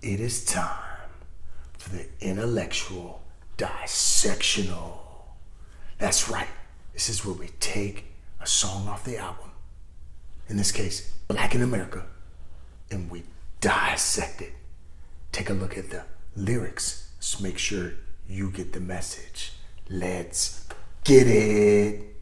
It is time for the intellectual dissectional. That's right. This is where we take a song off the album, in this case, Black in America, and we dissect it. Take a look at the lyrics. Let's make sure you get the message. Let's get it.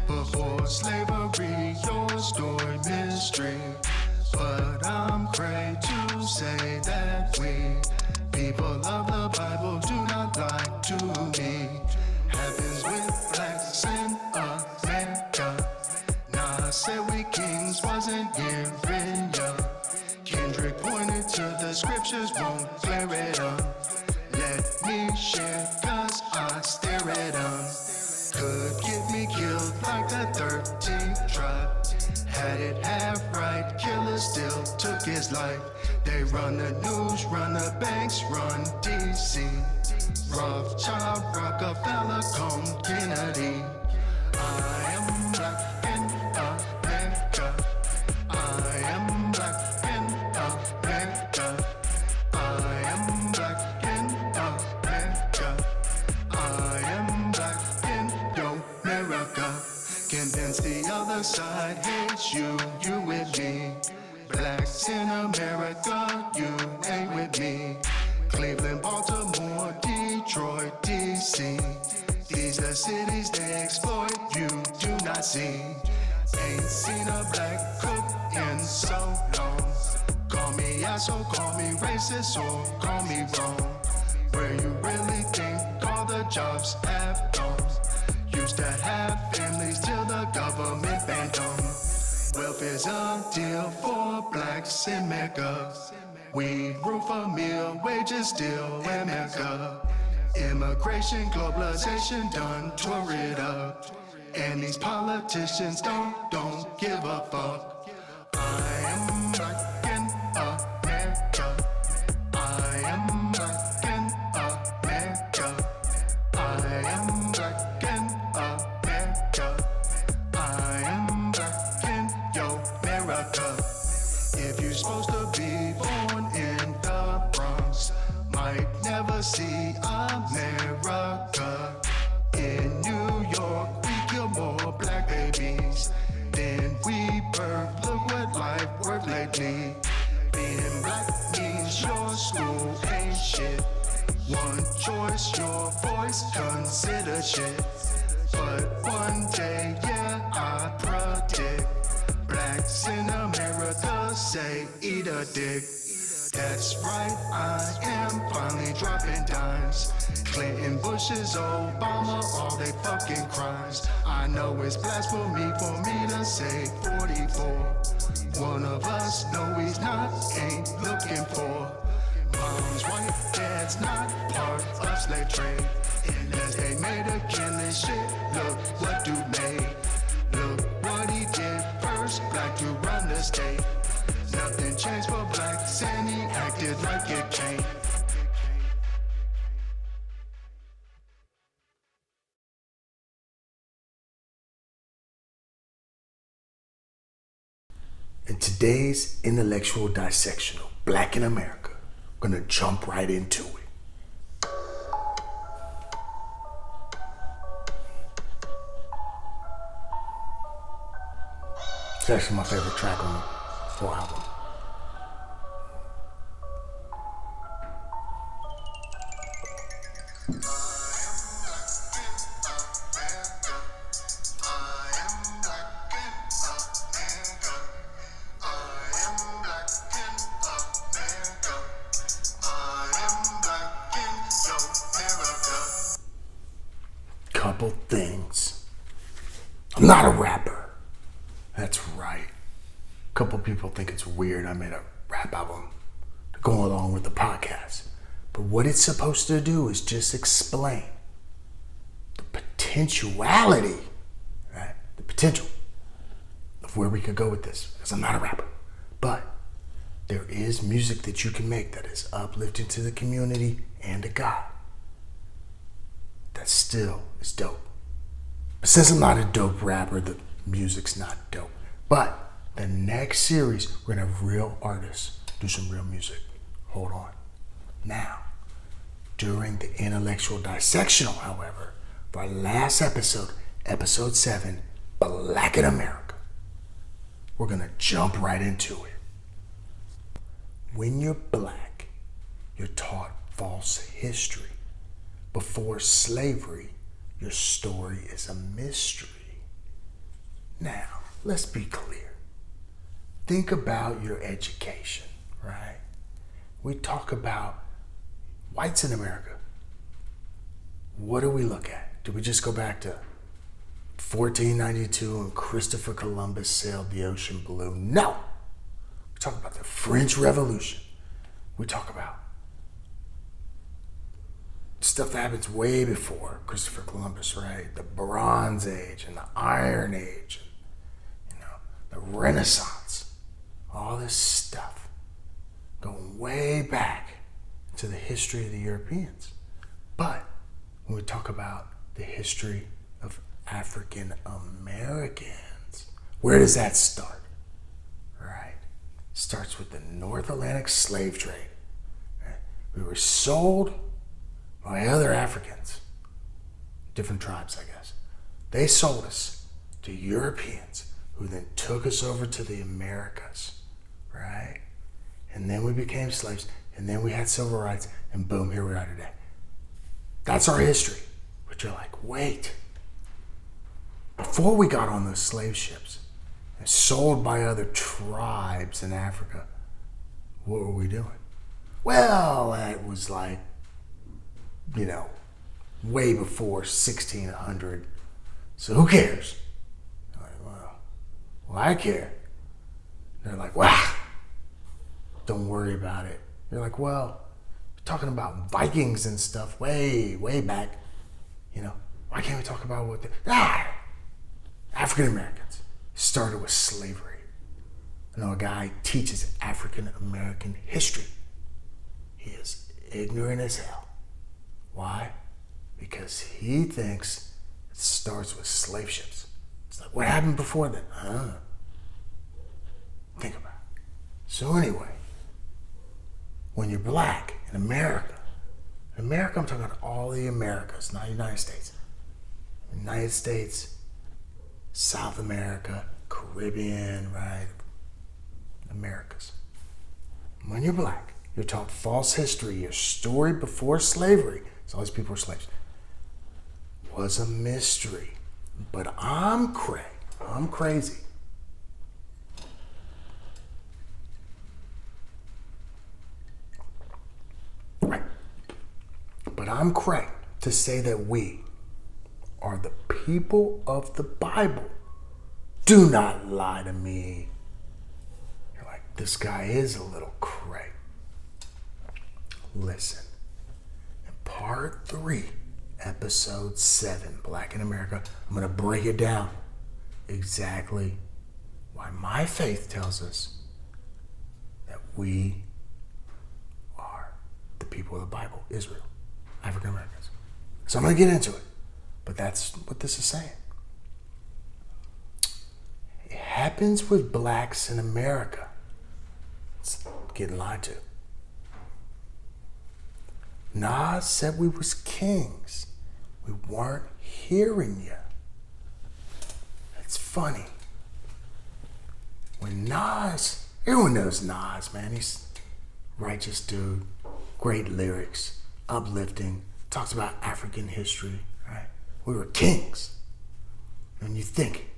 Before slavery, your story mystery. But I'm afraid to say that we, people of the Bible, do not lie to me. Happens with blacks in America. Nah, I said we kings wasn't hearing ya. Kendrick pointed to the scriptures, won't clear it up. Let me share, cause I stare at them. Could get me killed like the 13th tribe. Had it half right, killer still took his life. They run the news, run the banks, run DC. Rothschild, Rockefeller, Cone, Kennedy. I am black in America. I am black in America. I am black in America. I am black in America. Convinced the other side hates you, you with me. Blacks in America, you ain't with me. Cleveland, Baltimore, Detroit, DC. These are cities they exploit, you do not see. Ain't seen a black cook in so long. Call me asshole, call me racist, or call me wrong. Where you really think all the jobs have gone. Used to have families till the government banned them. Welfare's a deal for blacks in America. We roof a meal, wages still America. Immigration, globalization done tore it up. And these politicians don't give a fuck. I am black in America. I am black in America. I am black in America. I am black in your America. If you're supposed to be born in the Bronx, might never see America. In New York, we kill more black babies than we birth. Look what life worth lately. Being black means your school ain't shit. One choice, your voice considered shit. But one day, yeah, I predict blacks in America say eat a dick. That's right, I am finally dropping dimes. Clinton, Bush's, Obama, all they fucking crimes. I know it's blasphemy for me to say 44. One of us, no he's not, ain't looking for. Mom's white, dad's not part of slave trade. Unless they made a killing shit, look what dude made. Look what he did first, black to run the state. Nothing changed for blacks and he acted like it can't. In today's intellectual dissectional, Black in America, we're gonna jump right into it. It's actually my favorite track on the whole album. Couple things. I'm not a rapper. That's right. A couple people think it's weird I made a rap album to go along with the podcast. But what it's supposed to do is just explain the potentiality, right? The potential of where we could go with this. Because I'm not a rapper. But there is music that you can make that is uplifting to the community and to God. That still is dope. But since I'm not a dope rapper, the music's not dope. But the next series, we're gonna have real artists do some real music. Hold on. Now, during the intellectual dissectional, however, for our last episode, episode 7, Black in America, we're gonna jump right into it. When you're black, you're taught false history. Before slavery, your story is a mystery. Now, let's be clear. Think about your education, right? We talk about whites in America. What do we look at? Do we just go back to 1492 and Christopher Columbus sailed the ocean blue? No. We talk about the French Revolution. We talk about stuff that happens way before Christopher Columbus, right? The Bronze Age and the Iron Age, and, the Renaissance. All this stuff going way back to the history of the Europeans. But when we talk about the history of African Americans, where does that start? Right? It starts with the North Atlantic slave trade. Right? We were sold by other Africans, different tribes, I guess. They sold us to Europeans who then took us over to the Americas, right? And then we became slaves, and then we had civil rights, and boom, here we are today. That's our history. But you're like, wait. Before we got on those slave ships and sold by other tribes in Africa, what were we doing? Well, it was like, way before 1600. So who cares? I'm like, well, I care. They're like, wow, don't worry about it. You're like, well, you're talking about Vikings and stuff way, way back. Why can't we talk about what African Americans started with slavery. I know a guy teaches African American history. He is ignorant as hell. Why? Because he thinks it starts with slave ships. It's like, what happened before then? I don't know. Think about it. So anyway, when you're black in America, I'm talking about all the Americas, not the United States. United States, South America, Caribbean, right? Americas. When you're black, you're taught false history. Your story before slavery, so all these people were slaves, was a mystery. But I'm crazy. Right. But I'm crazy to say that we are the people of the Bible. Do not lie to me. You're like, this guy is a little cray. Listen. In part 3, episode 7, Black in America, I'm going to break it down exactly why my faith tells us that we are the people of the Bible, Israel, African Americans. So I'm going to get into it. But that's what this is saying. It happens with blacks in America. It's getting lied to. Nas said we was kings. We weren't hearing you. It's funny. When Nas, everyone knows Nas, man. He's a righteous dude, great lyrics, uplifting, talks about African history, right? We were kings. And you think,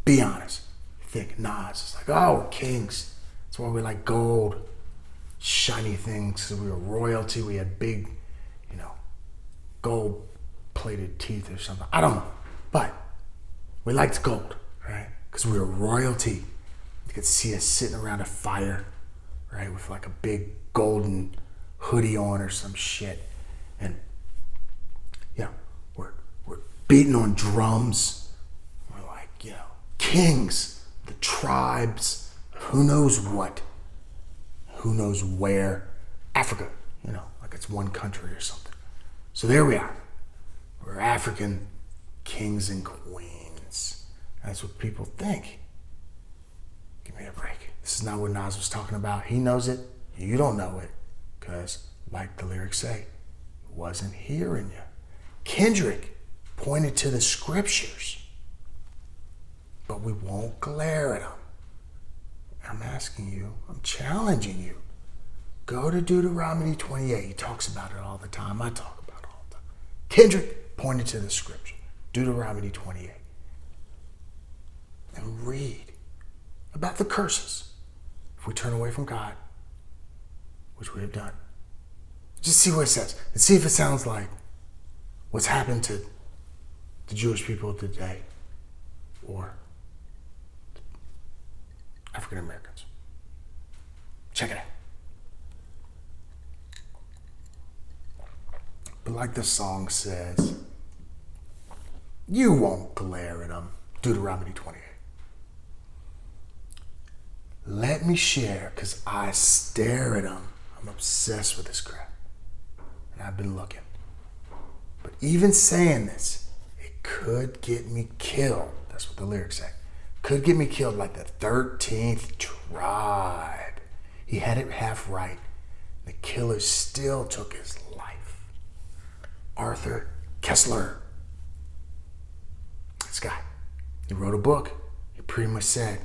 be honest, you think Nas is like, oh, we're kings. That's why we like gold, shiny things. So we were royalty. We had big, gold plated teeth or something. I don't know. But we liked gold, right? because we were royalty. You could see us sitting around a fire, right, with like a big golden hoodie on or some shit. And, we're beating on drums. We're like, kings, the tribes, who knows what, who knows where. Africa, like it's one country or something. So there we are. We're African kings and queens. That's what people think. Give me a break. This is not what Nas was talking about. He knows it. You don't know it. Because, like the lyrics say, he wasn't hearing you. Kendrick pointed to the scriptures, but we won't glare at them. I'm asking you, I'm challenging you. Go to Deuteronomy 28. He talks about it all the time. I talk about it all the time. Kendrick pointed to the scripture, Deuteronomy 28. And read about the curses if we turn away from God, which we have done. Just see what it says and see if it sounds like what's happened to the Jewish people today or African Americans. Check it out. But like the song says, you won't glare at them. Deuteronomy 28. Let me share, because I stare at them. I'm obsessed with this crap. And I've been looking. But even saying this, it could get me killed. That's what the lyrics say. Could get me killed like the 13th tribe. He had it half right. The killer still took his life. Arthur Kessler. This guy. He wrote a book. He pretty much said,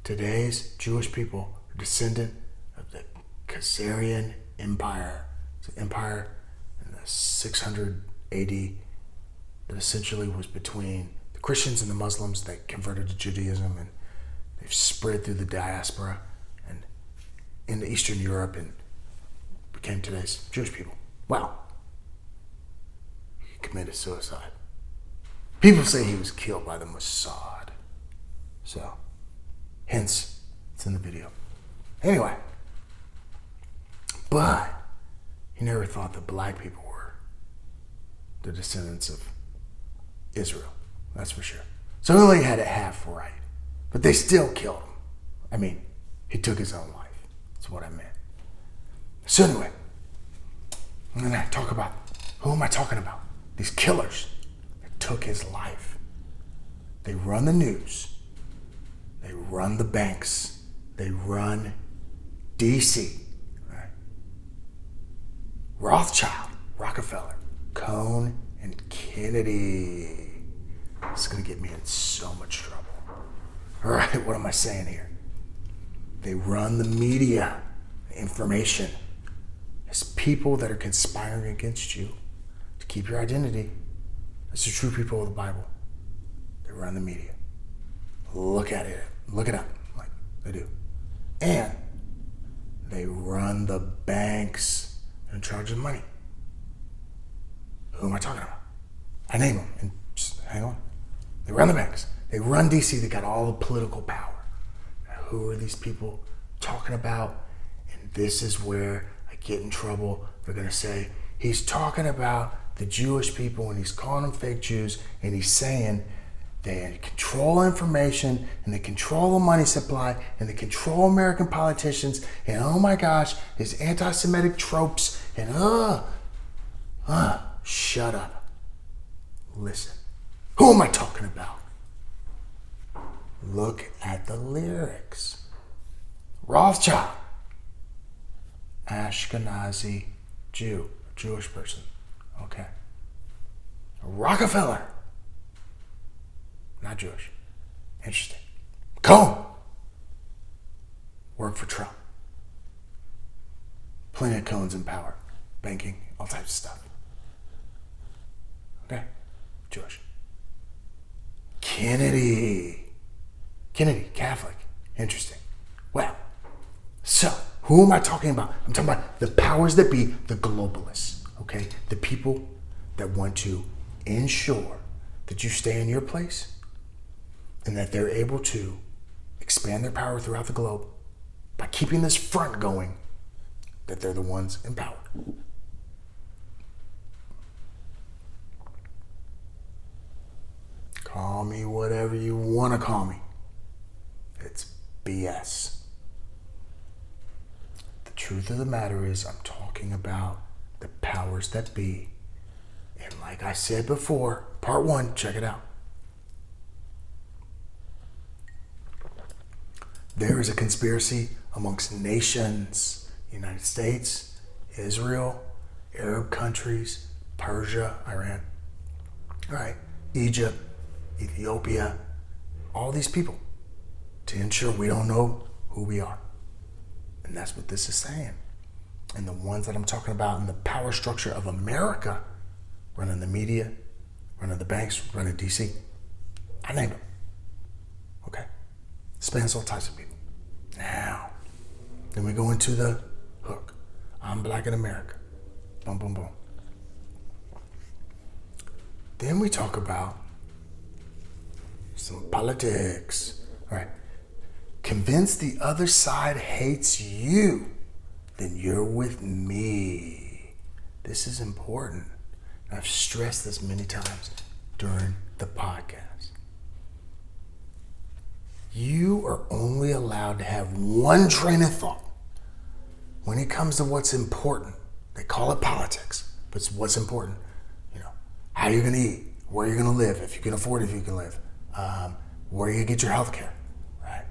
today's Jewish people are descendant of the Khazarian Empire. It's an empire in the 600 AD that essentially was between the Christians and the Muslims that converted to Judaism, and they've spread through the diaspora and into Eastern Europe and became today's Jewish people. Well, he committed suicide. People say he was killed by the Mossad. So, hence, it's in the video. Anyway, but he never thought that black people were the descendants of Israel. That's for sure. So he only had it half right. But they still killed him. I mean, he took his own life. That's what I meant. So anyway, I'm going to talk about, who am I talking about? These killers that took his life. They run the news. They run the banks. They run DC. Right? Rothschild, Rockefeller, Cohn, and Kennedy. This is going to get me in so much trouble. All right, what am I saying here? They run the media, the information. It's people that are conspiring against you to keep your identity. It's the true people of the Bible. They run the media. Look at it. Look it up like they do. And they run the banks in charge of money. Who am I talking about? I name them. And just hang on. They run the banks. They run DC. They got all the political power. Now, who are these people talking about? And this is where I get in trouble. They're going to say, he's talking about the Jewish people and he's calling them fake Jews, and he's saying they control information and they control the money supply and they control American politicians, and oh my gosh, there's anti-Semitic tropes and shut up. Listen. Who am I talking about? Look at the lyrics. Rothschild, Ashkenazi Jew, Jewish person. Okay. Rockefeller, not Jewish. Interesting. Cohn, worked for Trump. Plenty of Cohns in power, banking, all types of stuff. Okay, Jewish. Kennedy, Catholic. Interesting. Well, so who am I talking about? I'm talking about the powers that be, the globalists, okay? The people that want to ensure that you stay in your place and that they're able to expand their power throughout the globe by keeping this front going, that they're the ones in power. Call me whatever you want to call me. It's BS. The truth of the matter is, I'm talking about the powers that be. And like I said before, part 1, check it out. There is a conspiracy amongst nations, United States, Israel, Arab countries, Persia, Iran, right? Egypt, Ethiopia, all these people, to ensure we don't know who we are. And that's what this is saying. And the ones that I'm talking about in the power structure of America, running the media, running the banks, running DC, I named them. Okay? Spans all types of people. Now, then we go into the hook. I'm black in America. Boom, boom, boom. Then we talk about some politics. All right. Convince the other side hates you, then you're with me. This is important. I've stressed this many times during the podcast. You are only allowed to have one train of thought when it comes to what's important. They call it politics, but it's what's important. You know, how you're going to eat, where you're going to live, if you can afford it, if you can live, where you get your health care, right?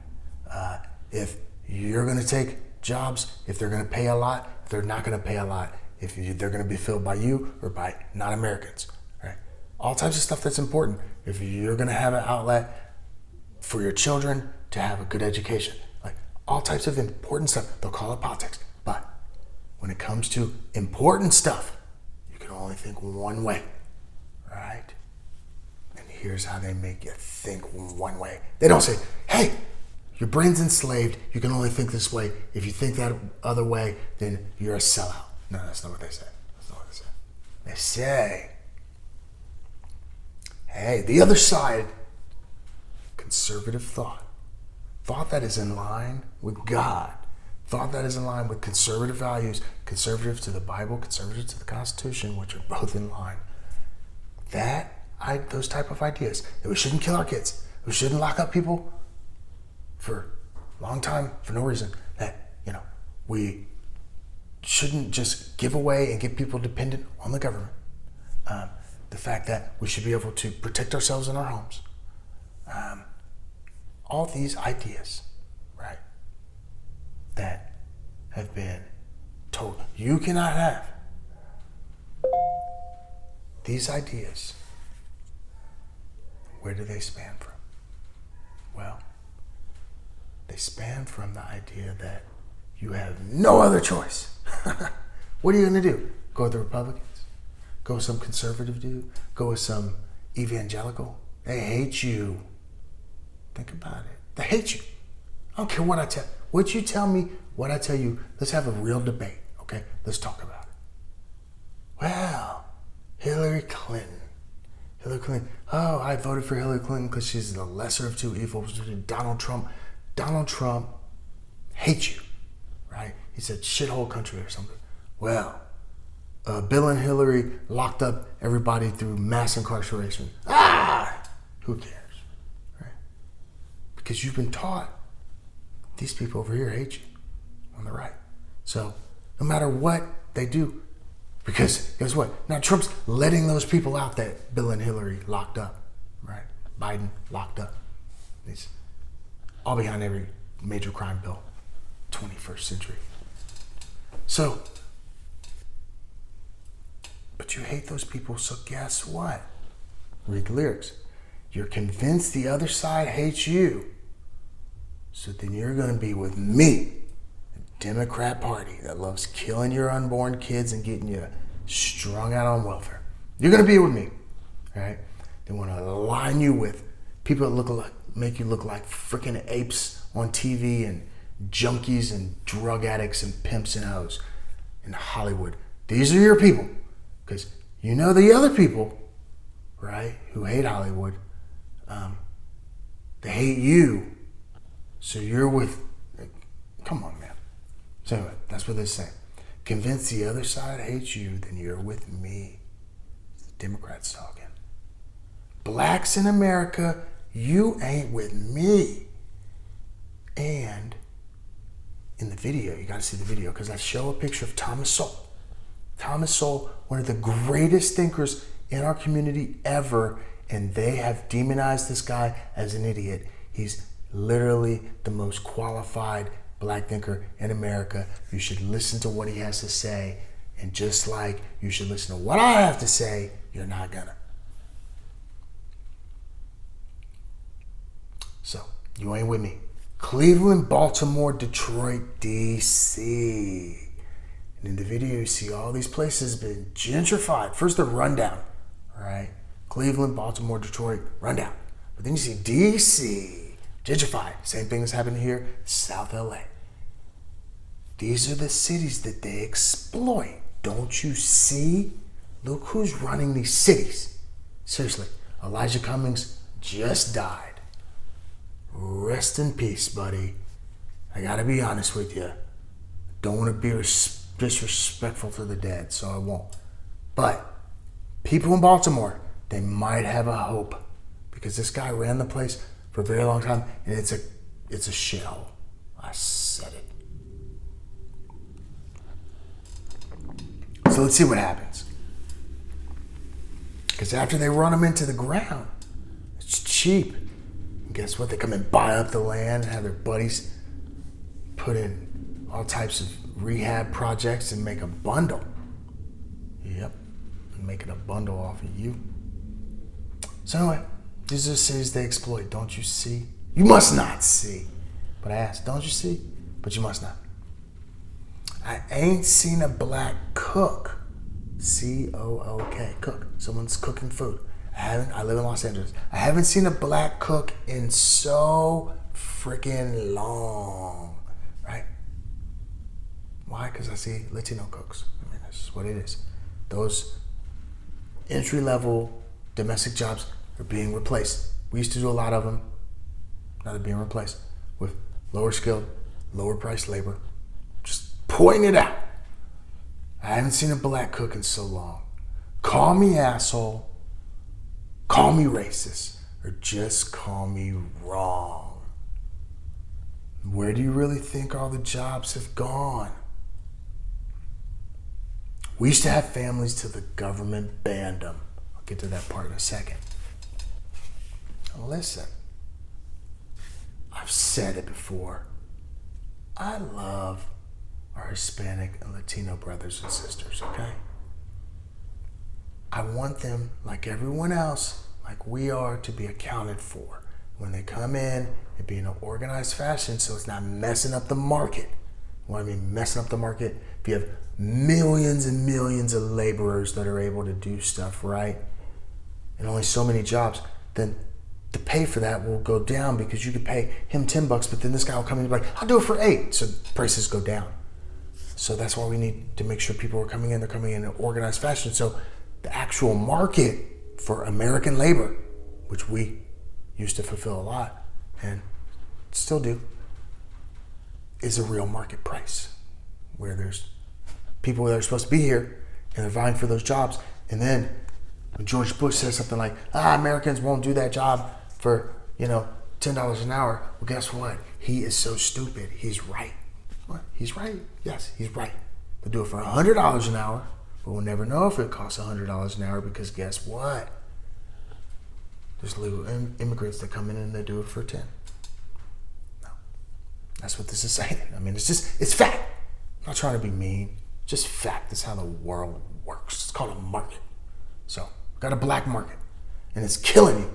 If you're going to take jobs, if they're going to pay a lot, if they're not going to pay a lot, if they're going to be filled by you or by non-Americans, right? All types of stuff that's important. If you're going to have an outlet for your children to have a good education, like all types of important stuff, they'll call it politics. But when it comes to important stuff, you can only think one way, right? And here's how they make you think one way. They don't say, hey, your brain's enslaved, you can only think this way. If you think that other way, then you're a sellout. No, that's not what they say. That's not what they say. They say, hey, the other side, conservative thought that is in line with God, thought that is in line with conservative values, conservative to the Bible, conservative to the Constitution, which are both in line. Those type of ideas, that we shouldn't kill our kids, we shouldn't lock up people for a long time for no reason, that, we shouldn't just give away and get people dependent on the government. The fact that we should be able to protect ourselves in our homes. All these ideas, right, that have been told you cannot have. These ideas, where do they span from? Well, they span from the idea that you have no other choice. What are you going to do? Go with the Republicans? Go with some conservative dude? Go with some evangelical? They hate you. Think about it. They hate you. I don't care what I tell you. What you tell me, what I tell you, let's have a real debate, okay? Let's talk about it. Well, Hillary Clinton. Oh, I voted for Hillary Clinton because she's the lesser of two evils. Donald Trump hates you, right? He said shithole country or something. Well, Bill and Hillary locked up everybody through mass incarceration. Who cares, right? Because you've been taught these people over here hate you on the right. So no matter what they do, because guess what? Now Trump's letting those people out that Bill and Hillary locked up, right? Biden locked up. He's all behind every major crime bill, 21st century. So, but you hate those people, so guess what? Read the lyrics. You're convinced the other side hates you, so then you're going to be with me, the Democrat Party that loves killing your unborn kids and getting you strung out on welfare. You're going to be with me, right? They want to align you with people that make you look like freaking apes on TV and junkies and drug addicts and pimps and hoes in Hollywood. These are your people. Because the other people, right, who hate Hollywood, They hate you. So you're with... Come on, man. So anyway, that's what they're saying. Convince the other side hates you, then you're with me. It's the Democrats talking. Blacks in America, you ain't with me. And in the video, you got to see the video, because I show a picture of Thomas Sowell. Thomas Sowell, one of the greatest thinkers in our community ever, and they have demonized this guy as an idiot. He's literally the most qualified black thinker in America. You should listen to what he has to say, and just like you should listen to what I have to say, you're not gonna. So, you ain't with me. Cleveland, Baltimore, Detroit, D.C. And in the video, you see all these places been gentrified. First, they're run down, right? Cleveland, Baltimore, Detroit, run down. But then you see D.C., gentrified. Same thing that's happening here, South L.A. These are the cities that they exploit. Don't you see? Look who's running these cities. Seriously, Elijah Cummings just died. Rest in peace, buddy. I gotta be honest with you. Don't want to be disrespectful to the dead, so I won't. But people in Baltimore, they might have a hope, because this guy ran the place for a very long time, and it's a shithole. I said it. So let's see what happens. Because after they run them into the ground, it's cheap. And guess what? They come and buy up the land and have their buddies put in all types of rehab projects and make a bundle. Yep. And making a bundle off of you. So anyway, these are the cities they exploit. Don't you see? You must not see. But I asked, don't you see? But you must not. I ain't seen a black cook. C-O-O-K. Cook. Someone's cooking food. I live in Los Angeles. I haven't seen a black cook in so freaking long. Right? Why? Because I see Latino cooks. I mean, that's what it is. Those entry-level domestic jobs are being replaced. We used to do a lot of them. Now they're being replaced with lower skilled, lower priced labor. Just pointing it out. I haven't seen a black cook in so long. Call me asshole, call me racist, or just call me wrong. Where do you really think all the jobs have gone? We used to have families till the government banned them. I'll get to that part in a second. Now listen, I've said it before. I love our Hispanic and Latino brothers and sisters, okay? I want them, like everyone else, like we are, to be accounted for. When they come in, it be in an organized fashion so it's not messing up the market. What I mean, messing up the market, if you have millions and millions of laborers that are able to do stuff, right? And only so many jobs, then the pay for that will go down, because you could pay him $10, but then this guy will come in and be like, I'll do it for $8. So prices go down. So that's why we need to make sure people are coming in, they're coming in an organized fashion. So the actual market for American labor, which we used to fulfill a lot and still do, is a real market price, where there's people that are supposed to be here and they're vying for those jobs. And then when George Bush says something like, Americans won't do that job for, $10 an hour. Well, guess what? He is so stupid. He's right. What? He's right. Yes, he's right. They'll do it for $100 an hour, but we'll never know if it costs $100 an hour, because guess what? There's legal immigrants that come in and they do it for 10. No. That's what this is saying. I mean, it's fact. I'm not trying to be mean. Just fact. That's how the world works. It's called a market. So, we've got a black market, and it's killing you,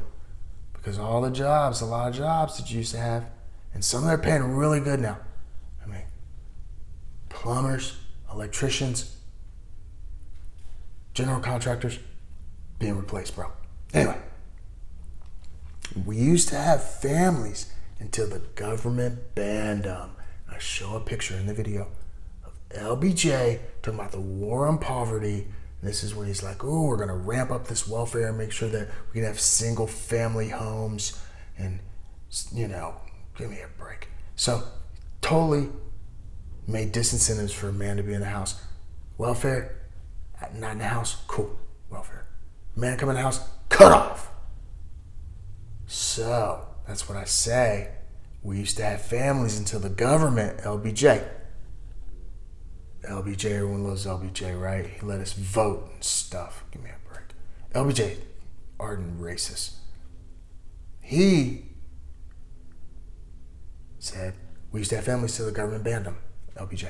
because a lot of jobs that you used to have, and some of them are paying really good now. I mean, plumbers, electricians, general contractors, being replaced, bro. Anyway, we used to have families until the government banned them. I show a picture in the video of LBJ talking about the war on poverty. And this is when he's like, oh, we're going to ramp up this welfare and make sure that we can have single family homes and You know, give me a break. So, totally made disincentives for a man to be in the house. Welfare, not in the house, cool, welfare. Man come in the house, cut off. So, that's what I say. We used to have families until the government, LBJ, everyone loves LBJ, right? He let us vote and stuff. Give me a break. LBJ, ardent racist. He said, we used to have families till the government banned them. LBJ.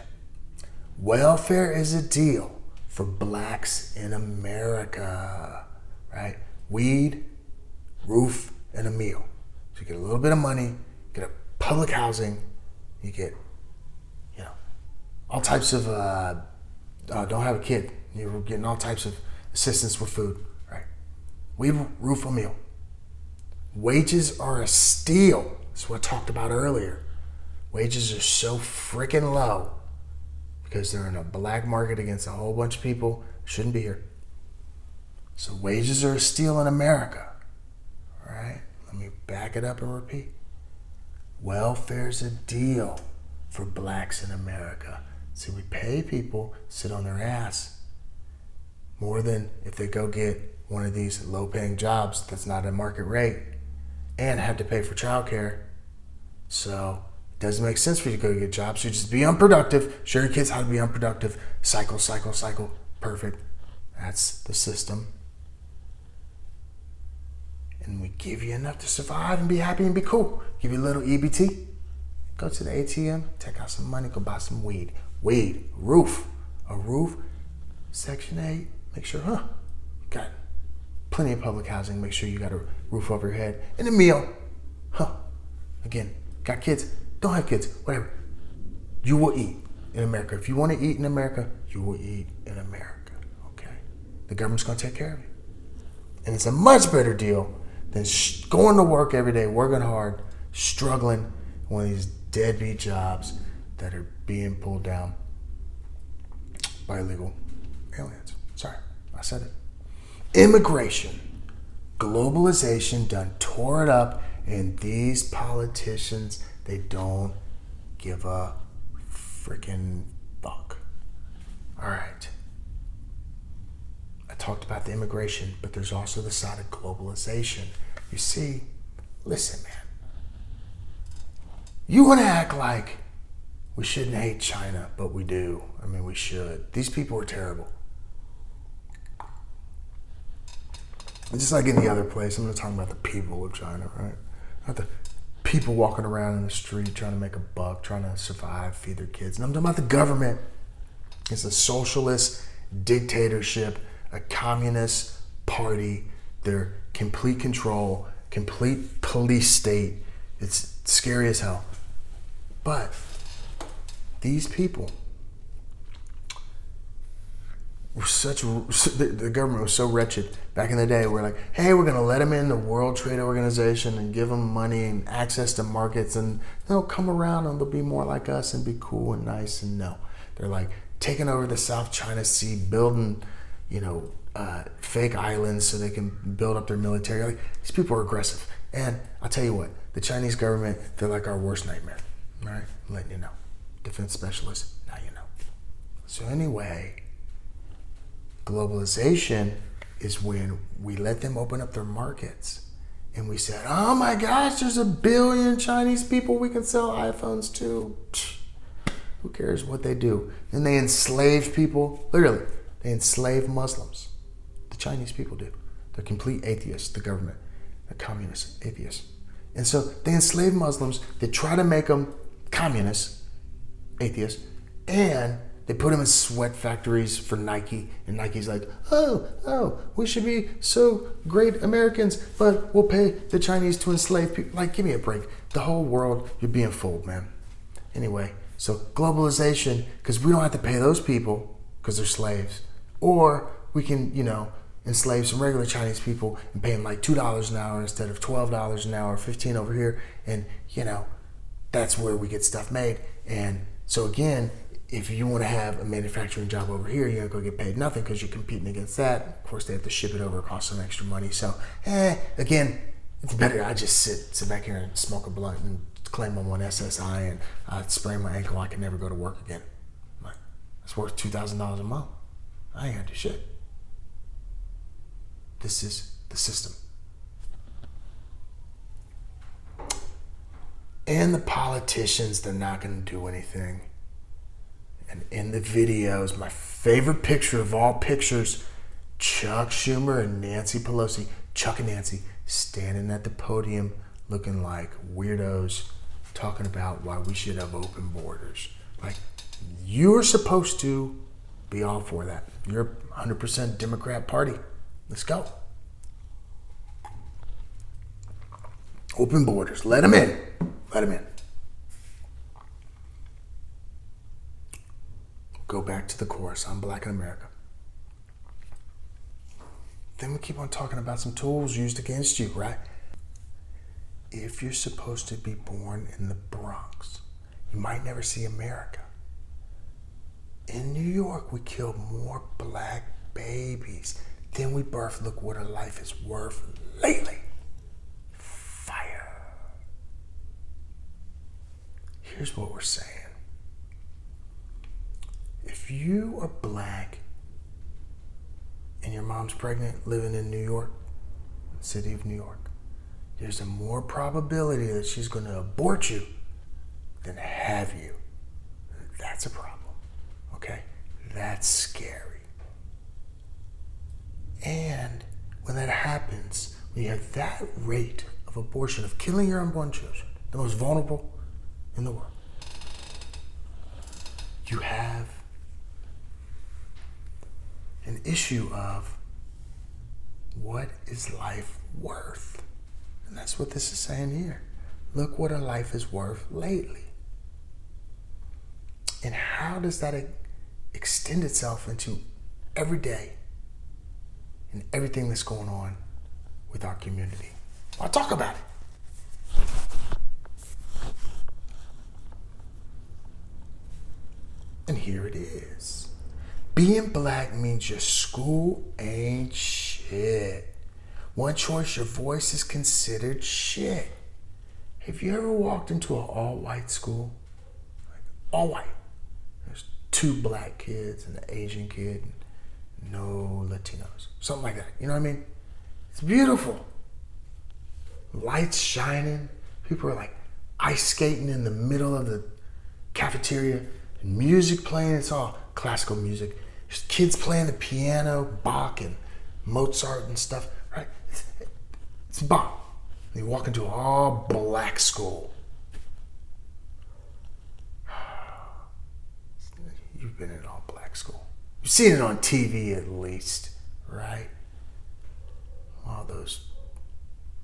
Welfare is a deal for blacks in America, right? Weed, roof, and a meal. So you get a little bit of money, get a public housing, you get, you know, all types of, don't have a kid. You're getting all types of assistance with food, right? Weed, roof, a meal. Wages are a steal. That's what I talked about earlier. Wages are so freaking low because they're in a black market against a whole bunch of people who shouldn't be here. So wages are a steal in America. All right? Let me back it up and repeat. Welfare's a deal for blacks in America. See, we pay people sit on their ass more than if they go get one of these low-paying jobs that's not at market rate and have to pay for childcare. So it doesn't make sense for you to go get jobs. You just be unproductive. Show your kids how to be unproductive. Cycle. Perfect. That's the system. And we give you enough to survive and be happy and be cool. Give you a little EBT. Go to the ATM, take out some money, go buy some weed. Weed, roof. A roof, Section 8. Make sure, you got plenty of public housing. Make sure you got a roof over your head. And a meal. Again, got kids, don't have kids, whatever. You will eat in America. If you want to eat in America, you will eat in America, okay? The government's going to take care of you. And it's a much better deal than going to work every day, working hard, struggling, one of these deadbeat jobs that are being pulled down by illegal aliens. Sorry, I said it. Immigration. Globalization done tore it up, and these politicians, they don't give a freaking fuck. All right. I talked about the immigration, but there's also the side of globalization. You see, listen, man. You want to act like we shouldn't hate China, but we do. I mean, we should. These people are terrible. And just like any other place, I'm not talking about the people of China, right? Not the people walking around in the street trying to make a buck, trying to survive, feed their kids. And I'm talking about the government. It's a socialist dictatorship, a communist party. They're complete control, complete police state. It's scary as hell. But these people were the government was so wretched back in the day. We're like, hey, we're going to let them in the World Trade Organization and give them money and access to markets, and they'll come around and they'll be more like us and be cool and nice. And no, they're like taking over the South China Sea, building, fake islands so they can build up their military. Like, these people are aggressive. And I'll tell you what, the Chinese government, they're like our worst nightmare. All right, I'm letting you know. Defense specialist, now you know. So anyway, globalization is when we let them open up their markets. And we said, oh my gosh, there's 1 billion Chinese people we can sell iPhones to. Who cares what they do? And they enslave people. Literally, they enslave Muslims. The Chinese people do. They're complete atheists, the government. They're communist atheists. And so they enslave Muslims. They try to make them communists, atheists, and they put them in sweat factories for Nike. And Nike's like, oh, we should be so great Americans, but we'll pay the Chinese to enslave people. Like, give me a break. The whole world, you're being fooled, man. Anyway, so globalization, because we don't have to pay those people because they're slaves. Or we can, enslave some regular Chinese people and pay them like $2 an hour instead of $12 an hour, $15 over here. And, that's where we get stuff made. And so again, if you want to have a manufacturing job over here, you're going to go get paid nothing because you're competing against that. Of course, they have to ship it over, cost some extra money. So, again, It's better I just sit back here and smoke a blunt and claim I'm on SSI and I sprain my ankle. I can never go to work again. Like, it's worth $2,000 a month. I ain't gonna do shit. This is the system. And the politicians, they're not gonna do anything. And in the videos, my favorite picture of all pictures, Chuck Schumer and Nancy Pelosi, Chuck and Nancy, standing at the podium looking like weirdos, talking about why we should have open borders. Like, you're supposed to be all for that. You're 100% Democrat Party. Let's go. Open borders. Let them in. Let them in. Go back to the chorus. I'm black in America. Then we keep on talking about some tools used against you, right? If you're supposed to be born in the Bronx, you might never see America. In New York, we killed more black babies than we birthed. Look what our life is worth lately. Fire. Here's what we're saying. If you are black and your mom's pregnant living in New York, the city of New York, there's a more probability that she's going to abort you than have you. That's a problem, okay? That's scary. And when that happens, when you have that rate of abortion, of killing your unborn children, the most vulnerable in the world, you have an issue of what is life worth? And that's what this is saying here. Look what our life is worth lately. And how does that extend itself into every day and everything that's going on with our community? I'll talk about it. And here it is. Being black means your school ain't shit. One choice, your voice is considered shit. Have you ever walked into an all-white school? Like, all white. There's 2 black kids and an Asian kid, and no Latinos. Something like that. You know what I mean? It's beautiful. Lights shining. People are like ice skating in the middle of the cafeteria. And music playing. It's all classical music. There's kids playing the piano, Bach and Mozart and stuff, right? It's Bach. And you walk into an all black school. You've been in an all black school. You've seen it on TV at least, right? All those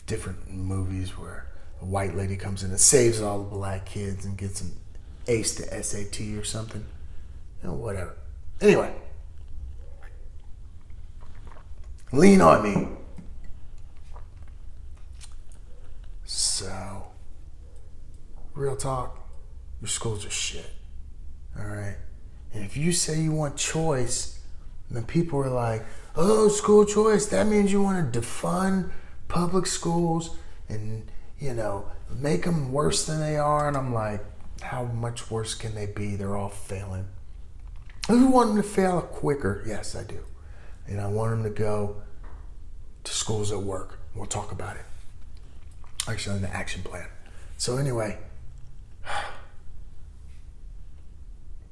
different movies where a white lady comes in and saves all the black kids and gets an ace to SAT or something. You know, whatever. Anyway. Lean on me. So, real talk, your schools are shit. Alright? And if you say you want choice, then people are like, oh, school choice, that means you want to defund public schools and, you know, make them worse than they are. And I'm like, how much worse can they be? They're all failing. I want them to fail quicker. Yes, I do. And I want them to go to schools that work. We'll talk about it. Actually, in the action plan. So anyway,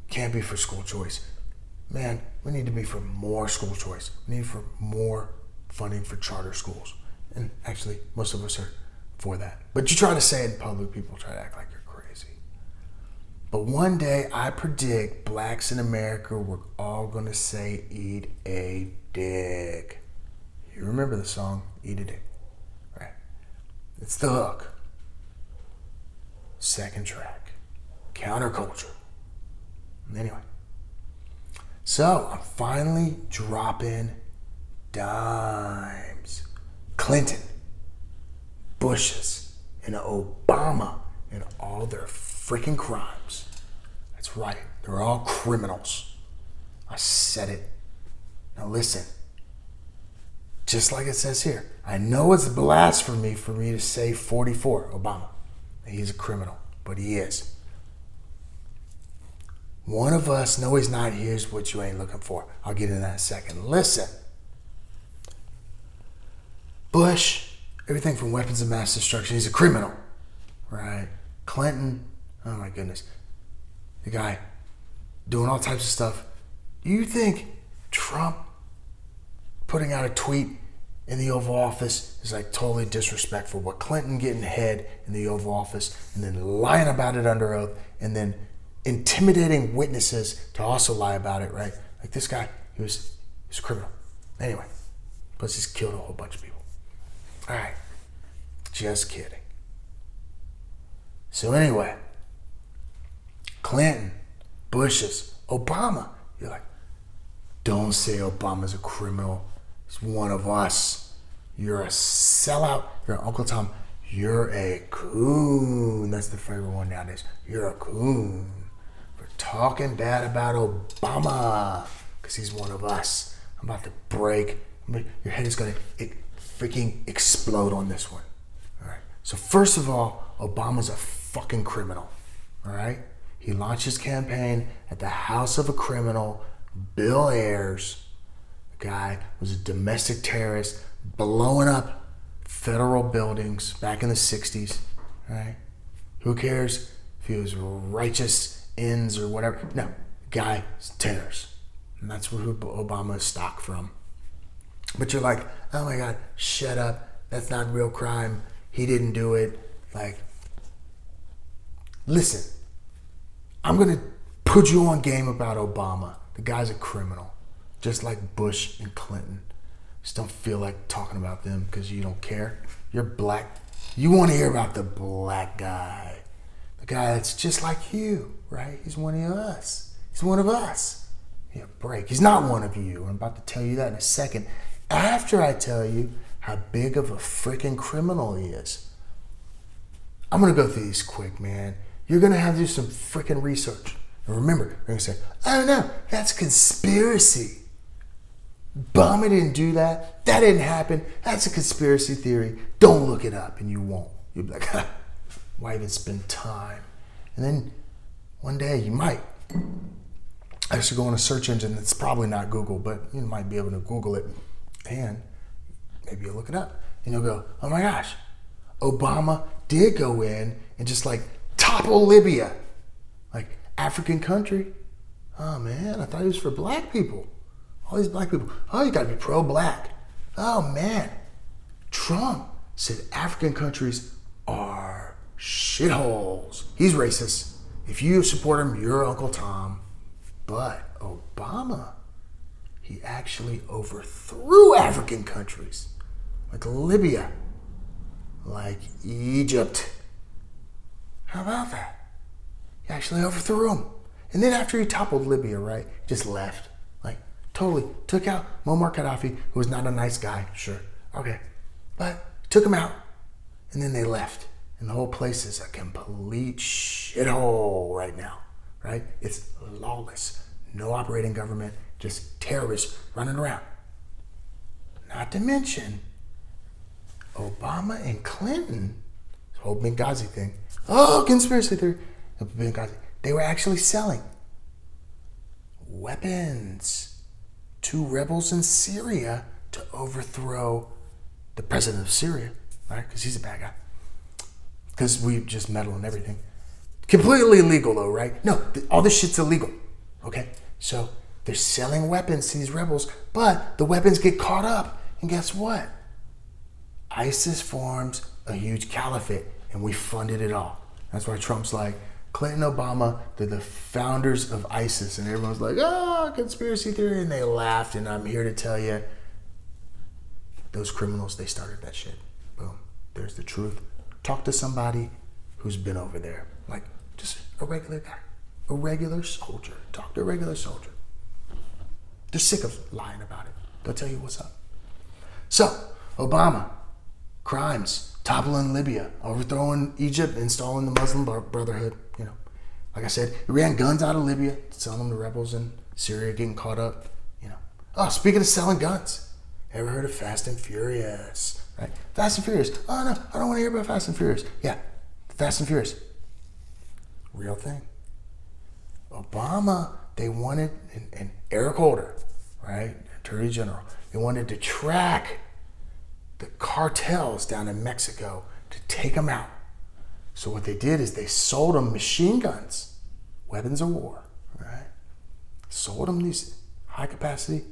can't be for school choice. Man, we need to be for more school choice. We need for more funding for charter schools. And actually, most of us are for that. But you try to say it in public, people try to act like you're crazy. But one day, I predict blacks in America, we're all going to say, eat a dick. You remember the song, Eat a Dick, right? It's the hook. Second track, counterculture. Anyway, so I'm finally dropping dimes. Clinton, Bush's, and Obama, and all their freaking crimes. That's right, they're all criminals. I said it. Now listen. just like it says here. I know it's blasphemy for me to say 44, Obama. He's a criminal, but he is. One of us, no he's not, here's what you ain't looking for. I'll get into that in a second. Listen. Bush, everything from weapons of mass destruction, he's a criminal, right? Clinton, oh my goodness. The guy doing all types of stuff. You think Trump putting out a tweet in the Oval Office is like totally disrespectful, but Clinton getting head in the Oval Office and then lying about it under oath and then intimidating witnesses to also lie about it, right? Like this guy, he was a criminal. Anyway, plus he's killed a whole bunch of people. All right, just kidding. So anyway, Clinton, Bush's, Obama, you're like, don't say Obama's a criminal. He's one of us. You're a sellout. You're Uncle Tom. You're a coon. That's the favorite one nowadays. You're a coon for talking bad about Obama because he's one of us. I'm about to break. Your head is going to freaking explode on this one. All right. So first of all, Obama's a fucking criminal. All right. He launched his campaign at the house of a criminal, Bill Ayers. The guy was a domestic terrorist, blowing up federal buildings back in the 60s, right? Who cares if he was righteous ends or whatever? No, guy's terrorist. And that's who Obama is stock from. But you're like, oh my God, shut up. That's not real crime. He didn't do it. Like, listen, I'm going to put you on game about Obama. The guy's a criminal, just like Bush and Clinton. Just don't feel like talking about them because you don't care. You're black. You want to hear about the black guy. The guy that's just like you, right? He's one of us. He's one of us. Yeah, break. He's not one of you. I'm about to tell you that in a second. After I tell you how big of a freaking criminal he is. I'm going to go through these quick, man. You're going to have to do some freaking research. And remember, you're going to say, oh no, that's conspiracy. Obama didn't do that. That didn't happen. That's a conspiracy theory. Don't look it up, and you won't. You'll be like, why even spend time? And then one day you might actually go on a search engine that's probably not Google, but you might be able to Google it, and maybe you'll look it up, and you'll go, oh my gosh, Obama did go in and just like topple Libya, like African country. Oh man, I thought he was for black people. All these black people. Oh, you gotta be pro-black. Oh man, Trump said African countries are shitholes. He's racist. If you support him, you're Uncle Tom. But Obama, he actually overthrew African countries like Libya, like Egypt. How about that? He actually overthrew them. And then after he toppled Libya, right, just left. Like, totally took out Muammar Gaddafi, who was not a nice guy, sure. Okay. But took him out. And then they left. And the whole place is a complete shithole right now, right? It's lawless. No operating government, just terrorists running around. Not to mention, Obama and Clinton, this whole Benghazi thing, oh, conspiracy theory, Benghazi, they were actually selling weapons to rebels in Syria to overthrow the president of Syria, right? Because he's a bad guy. Because we just meddle and everything. Completely illegal though, right? No, all this shit's illegal, okay? So they're selling weapons to these rebels, but the weapons get caught up, and guess what? ISIS forms a huge caliphate, and we funded it all. That's why Trump's like, Clinton, Obama, they're the founders of ISIS. And everyone's like, oh, conspiracy theory. And they laughed. And I'm here to tell you, those criminals, they started that shit. Boom. There's the truth. Talk to somebody who's been over there. Like, just a regular guy. A regular soldier. Talk to a regular soldier. They're sick of lying about it. They'll tell you what's up. So, Obama, crimes. Toppling Libya, overthrowing Egypt, installing the Muslim Brotherhood. You know, like I said, he ran guns out of Libya, selling them to rebels in Syria, getting caught up. You know. Oh, speaking of selling guns, Ever heard of Fast and Furious? Right? Fast and Furious. Oh no, I don't want to hear about Fast and Furious. Yeah, Fast and Furious. Real thing. Obama, they wanted, and Eric Holder, right, Attorney General, they wanted to track the cartels down in Mexico to take them out. So what they did is they sold them machine guns, weapons of war, right? Sold them these high capacity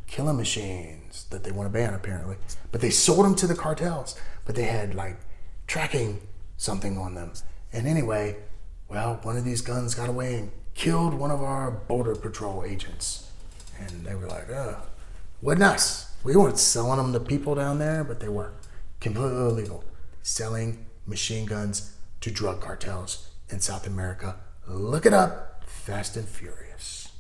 killing machines that they want to ban apparently. But they sold them to the cartels, but they had like tracking something on them. And anyway, well, one of these guns got away and killed one of our border patrol agents. And they were like, wasn't us. We weren't selling them to people down there, but they were completely illegal. Selling machine guns to drug cartels in South America. Look it up, Fast and Furious.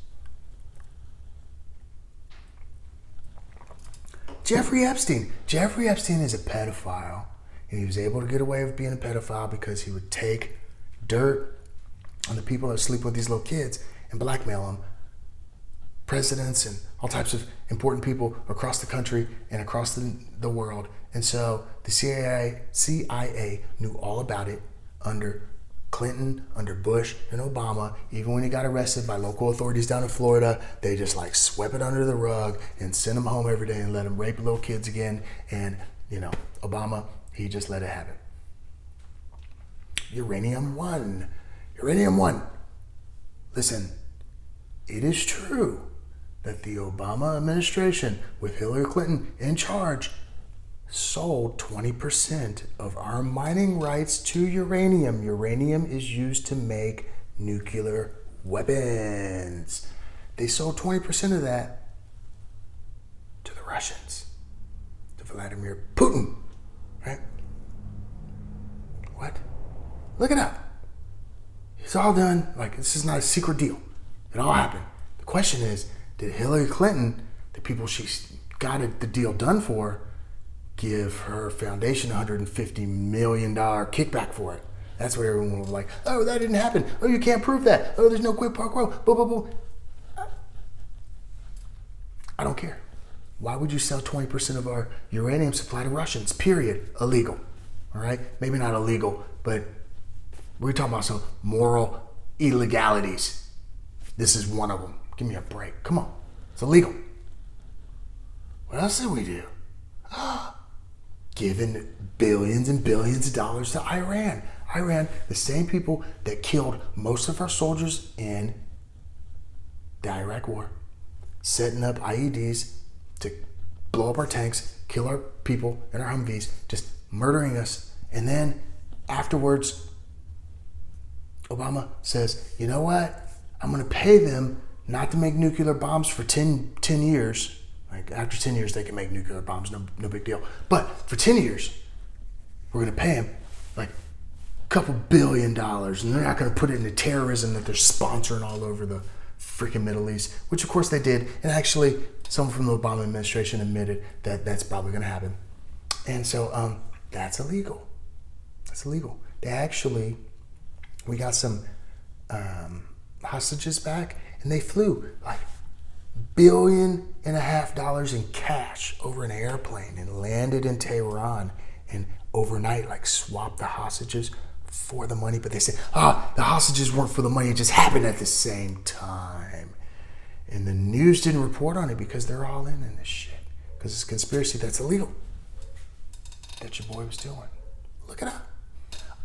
Jeffrey Epstein. Jeffrey Epstein is a pedophile, and he was able to get away with being a pedophile because he would take dirt on the people that sleep with these little kids and blackmail them. Presidents and all types of important people across the country and across the world. And so the CIA knew all about it under Clinton, under Bush, and Obama. Even when he got arrested by local authorities down in Florida, they just like swept it under the rug and sent him home every day and let him rape little kids again. And, Obama, he just let it happen. Uranium One. Listen, it is true that the Obama administration, with Hillary Clinton in charge, sold 20% of our mining rights to uranium. Uranium is used to make nuclear weapons. They sold 20% of that to the Russians, to Vladimir Putin, right? What? Look it up. It's all done. Like, this is not a secret deal. It all happened. The question is, did Hillary Clinton, the people she got the deal done for, give her foundation $150 million kickback for it? That's what everyone was like, oh, that didn't happen. Oh, you can't prove that. Oh, there's no quid pro quo. Blah, blah, blah. I don't care. Why would you sell 20% of our uranium supply to Russians? Period. Illegal. All right? Maybe not illegal, but we're talking about some moral illegalities. This is one of them. Give me a break. Come on. It's illegal. What else did we do? Giving billions and billions of dollars to Iran. Iran, the same people that killed most of our soldiers in the Iraq War, setting up IEDs to blow up our tanks, kill our people and our Humvees, just murdering us. And then afterwards, Obama says, you know what? I'm going to pay them not to make nuclear bombs for 10 years. Like after 10 years, they can make nuclear bombs, no big deal. But for 10 years, we're going to pay them like a couple $1 billion, and they're not going to put it into terrorism that they're sponsoring all over the freaking Middle East, which of course they did. And actually, someone from the Obama administration admitted that that's probably going to happen. And so that's illegal. That's illegal. We got some hostages back, and they flew like $1.5 billion in cash over an airplane and landed in Tehran, and overnight like swapped the hostages for the money. But they said, the hostages weren't for the money, it just happened at the same time. And the news didn't report on it because they're all in this shit. Because it's a conspiracy that's illegal. That your boy was doing. Look it up.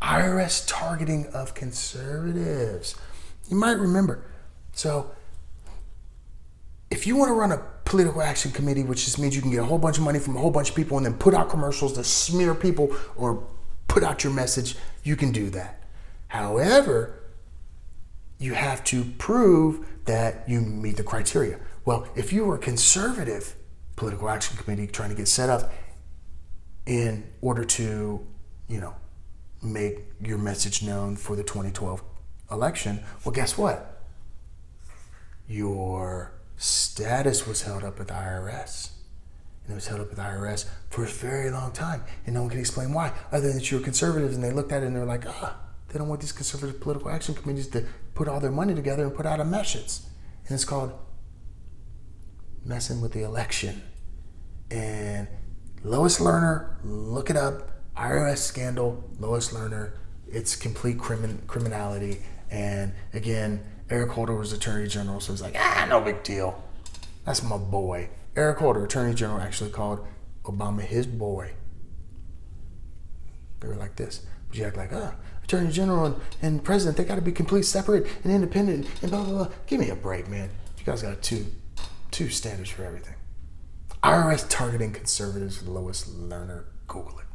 IRS targeting of conservatives. You might remember. So, if you want to run a political action committee, which just means you can get a whole bunch of money from a whole bunch of people and then put out commercials to smear people or put out your message, you can do that. However, you have to prove that you meet the criteria. Well, if you were a conservative political action committee trying to get set up in order to, make your message known for the 2012 election, well, guess what? Your status was held up at the IRS. And it was held up at the IRS for a very long time. And no one can explain why, other than that you were conservatives and they looked at it and they were like, they don't want these conservative political action committees to put all their money together and put out a message. And it's called messing with the election. And Lois Lerner, look it up. IRS scandal, Lois Lerner. It's complete criminality. And again, Eric Holder was Attorney General, so it's like, no big deal. That's my boy. Eric Holder, Attorney General, actually called Obama his boy. They were like this. But you act like, Attorney General and President, they got to be completely separate and independent and blah, blah, blah. Give me a break, man. You guys got two standards for everything. IRS targeting conservatives, Lois Lerner. Google it.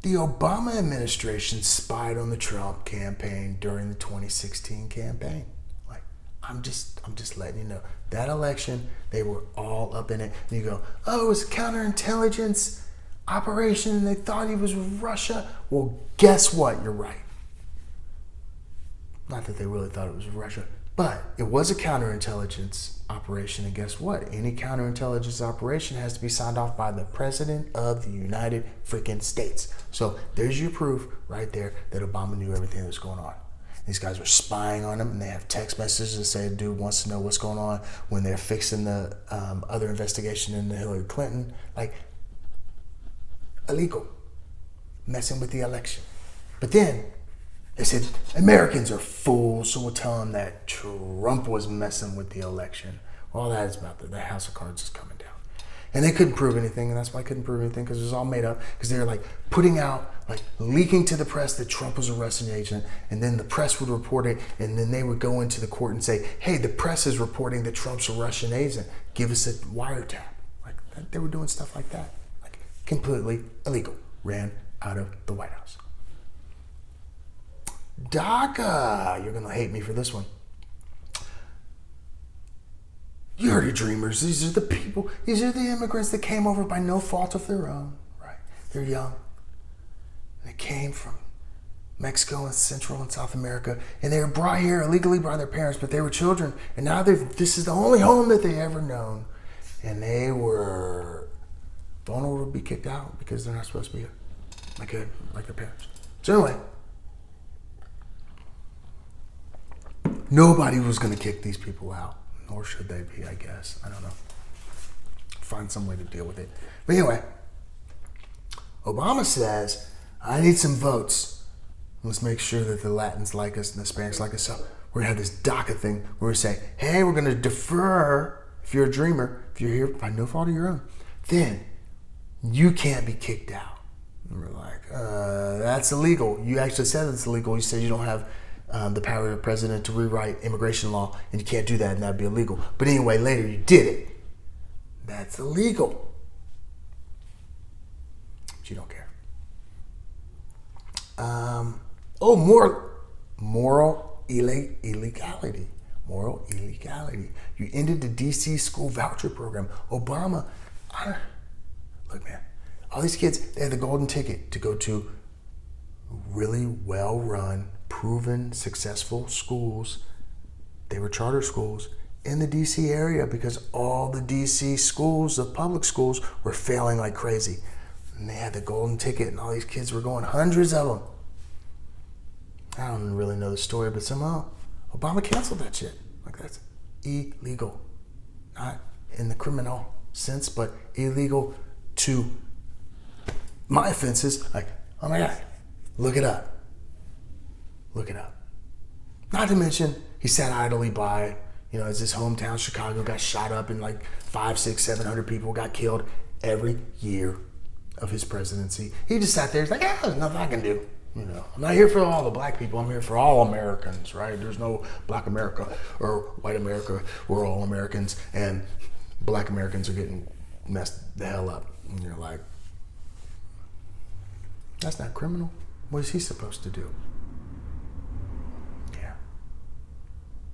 The Obama administration spied on the Trump campaign during the 2016 campaign. Like, I'm just letting you know. That election, they were all up in it. And you go, it was a counterintelligence operation and they thought he was Russia. Well, guess what? You're right. Not that they really thought it was Russia, but it was a counterintelligence operation. And guess what? Any counterintelligence operation has to be signed off by the President of the United freaking States. So there's your proof right there that Obama knew everything that was going on. These guys were spying on him, and they have text messages that say, dude wants to know what's going on when they're fixing the other investigation into Hillary Clinton. Like, illegal. Messing with the election. But then they said, Americans are fools, so we'll tell them that Trump was messing with the election. Well, that is about the House of Cards is coming down. And they couldn't prove anything, and that's why I couldn't prove anything, because it was all made up, because they were like putting out, like leaking to the press that Trump was a Russian agent, and then the press would report it, and then they would go into the court and say, hey, the press is reporting that Trump's a Russian agent. Give us a wiretap. Like, they were doing stuff like that. Like, completely illegal. Ran out of the White House. DACA. You're going to hate me for this one. You heard of dreamers. These are the people, these are the immigrants that came over by no fault of their own, right? They're young. They came from Mexico and Central and South America, and they were brought here illegally by their parents, but they were children, and now this is the only home that they ever known, and they were vulnerable to be kicked out because they're not supposed to be here, like their parents. So anyway, nobody was going to kick these people out. Nor should they be, I guess. I don't know. Find some way to deal with it. But anyway, Obama says, I need some votes. Let's make sure that the Latins like us and the Hispanics like us. So we're going to have this DACA thing where we say, hey, we're going to defer, if you're a dreamer, if you're here by no fault of your own, then you can't be kicked out. And we're like, that's illegal. You actually said it's illegal. You said you don't have the power of the president to rewrite immigration law, and you can't do that, and that'd be illegal. But anyway, later you did it. That's illegal. But you don't care. Moral illegality. Moral illegality. You ended the DC school voucher program. Obama, look, man, all these kids, they had the golden ticket to go to really well-run, proven, successful schools. They were charter schools in the DC area because all the DC schools, the public schools, were failing like crazy. And they had the golden ticket, and all these kids were going, hundreds of them. I don't really know the story, but somehow Obama canceled that shit. Like, that's illegal. Not in the criminal sense, but illegal to my offenses. Like, oh my God, look it up. Look it up. Not to mention, he sat idly by, as his hometown, Chicago, got shot up and like 500, 600, 700 people got killed every year of his presidency. He just sat there, he's like, there's nothing I can do. I'm not here for all the black people, I'm here for all Americans, right? There's no black America or white America, we're all Americans, and black Americans are getting messed the hell up. And you're like, that's not criminal. What is he supposed to do? Yeah.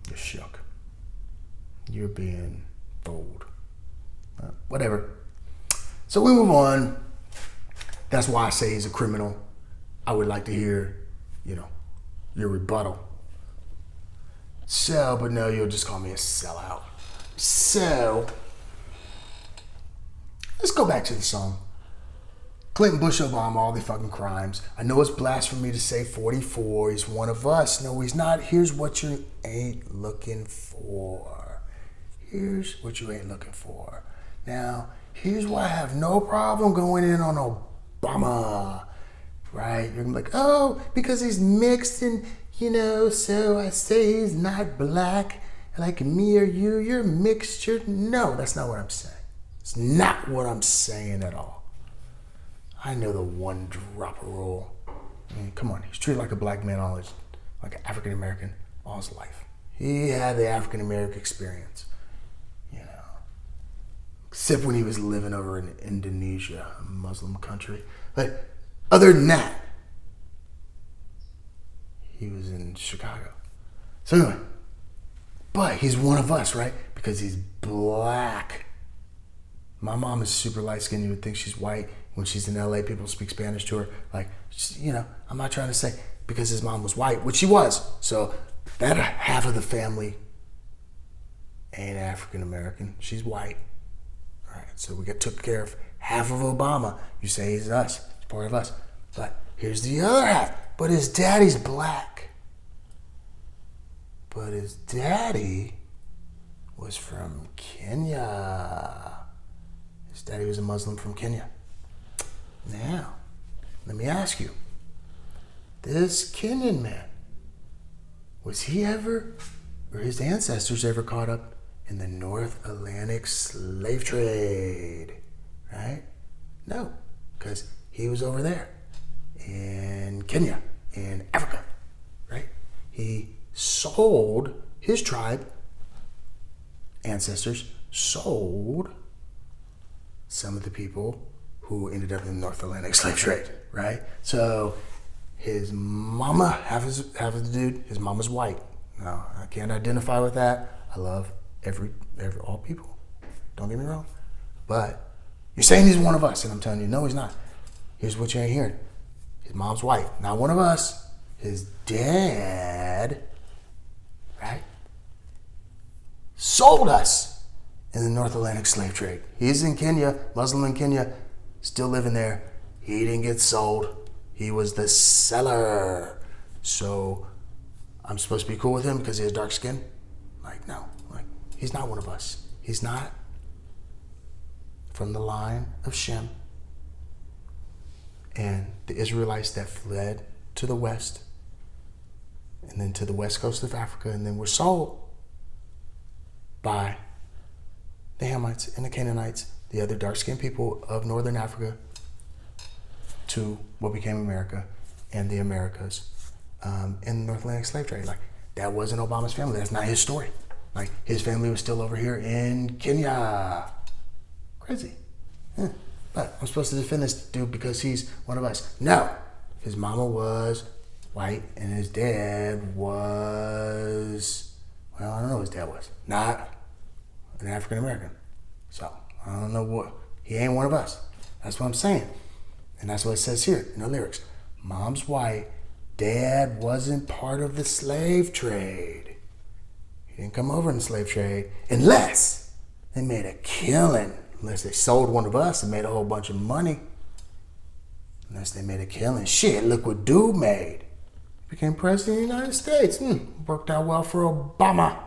You're shook. You're being bold. Whatever. So we move on. That's why I say he's a criminal. I would like to hear, your rebuttal. So, but no, you'll just call me a sellout. So, let's go back to the song. Clinton, Bush, Obama, all the fucking crimes. I know it's blasphemy to say 44. He's one of us. No, he's not. Here's what you ain't looking for. here's what you ain't looking for. Now, here's why I have no problem going in on Obama, right? You're gonna be like, oh, because he's mixed and, so I say he's not black like me or you. You're mixed. No, that's not what I'm saying. It's not what I'm saying at all. I know the one drop rule. I mean, come on, he's treated like a black man like an African American all his life. He had the African American experience, except when he was living over in Indonesia, a Muslim country. But other than that, he was in Chicago. So anyway, but he's one of us, right? Because he's black. My mom is super light skinned. You would think she's white. When she's in LA, people speak Spanish to her. Like, I'm not trying to say because his mom was white, which she was. So that half of the family ain't African American. She's white. All right, so we took care of half of Obama. You say he's us. He's part of us. But here's the other half. But his daddy's black. But his daddy was from Kenya. His daddy was a Muslim from Kenya. Now, let me ask you, this Kenyan man, was he ever, or his ancestors ever caught up in the North Atlantic slave trade? Right? No, because he was over there in Kenya, in Africa, right? He sold, his tribe, ancestors, sold some of the people who ended up in the North Atlantic slave trade, right? So his mama, half of the dude, his mama's white. Now, I can't identify with that. I love all people. Don't get me wrong. But you're saying he's one of us, and I'm telling you, no, he's not. Here's what you ain't hearing. His mom's white, not one of us. His dad, right, sold us in the North Atlantic slave trade. He's in Kenya, Muslim in Kenya, still living there. He didn't get sold. He was the seller. So I'm supposed to be cool with him because he has dark skin? Like, no. Like, he's not one of us. He's not from the line of Shem. And the Israelites that fled to the west and then to the west coast of Africa and then were sold by the Hamites and the Canaanites, the other dark-skinned people of northern Africa, to what became America and the Americas in the North Atlantic slave trade. Like, that wasn't Obama's family. That's not his story. Like, his family was still over here in Kenya. Crazy. But I'm supposed to defend this dude because he's one of us. No. His mama was white and his dad was, well, I don't know what his dad was. Not an African American. So, I don't know what, he ain't one of us. That's what I'm saying. And that's what it says here in the lyrics. Mom's white, dad wasn't part of the slave trade. He didn't come over in the slave trade unless they made a killing. Unless they sold one of us and made a whole bunch of money. Unless they made a killing. Shit, look what dude made. He became president of the United States. Worked out well for Obama.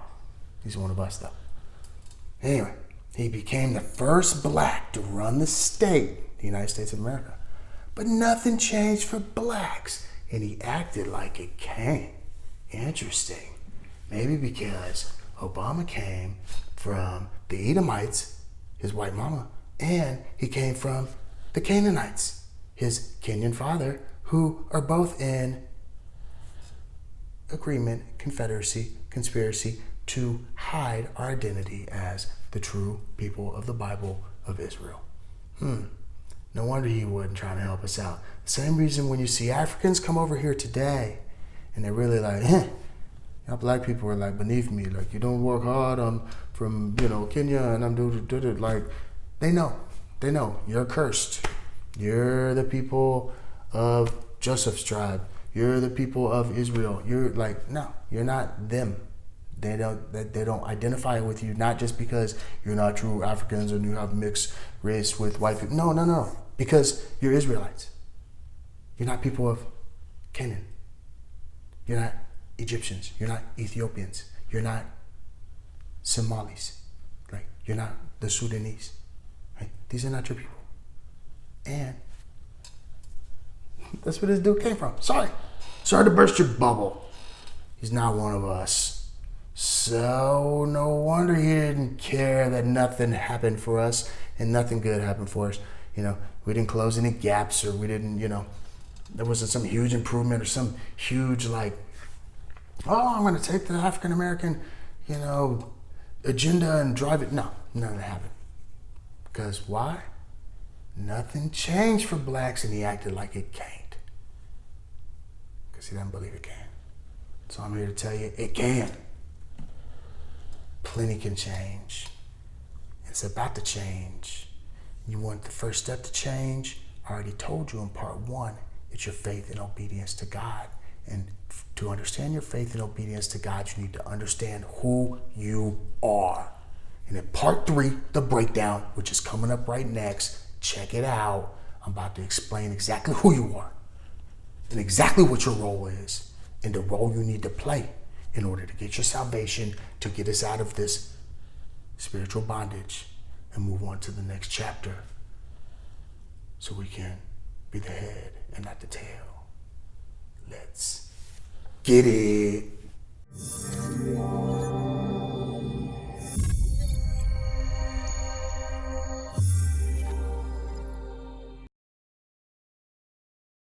He's one of us though. Anyway, he became the first black to run the state, the United States of America. But nothing changed for blacks. And he acted like it came. Interesting. Maybe because Obama came from the Edomites, his white mama, and he came from the Canaanites, his Kenyan father, who are both in agreement, confederacy, conspiracy to hide our identity as the true people of the Bible of Israel. No wonder he wasn't trying to help us out. The same reason when you see Africans come over here today and they're really like, y'all black people are like beneath me. Like, you don't work hard. I'm from, Kenya and I'm doing like, they know. You're cursed. You're the people of Joseph's tribe. You're the people of Israel. You're like, no, you're not them. They don't identify with you, not just because you're not true Africans and you have mixed race with white people. No. Because you're Israelites. You're not people of Canaan. You're not Egyptians. You're not Ethiopians. You're not Somalis. You're not the Sudanese. Right? These are not your people. And that's where this dude came from. Sorry to burst your bubble. He's not one of us. So no wonder he didn't care that nothing happened for us and nothing good happened for us. We didn't close any gaps, or we didn't, there wasn't some huge improvement or some huge I'm going to take the African American, agenda and drive it. No, none of that happened. Because why? Nothing changed for blacks, and he acted like it can't. Because he doesn't believe it can. So I'm here to tell you, it can. Plenty can change. It's about to change. You want the first step to change? I already told you in part 1, it's your faith and obedience to God. And to understand your faith and obedience to God, you need to understand who you are. And in part 3, the breakdown, which is coming up right next, check it out. I'm about to explain exactly who you are and exactly what your role is and the role you need to play in order to get your salvation, to get us out of this spiritual bondage and move on to the next chapter so we can be the head and not the tail. Let's get it.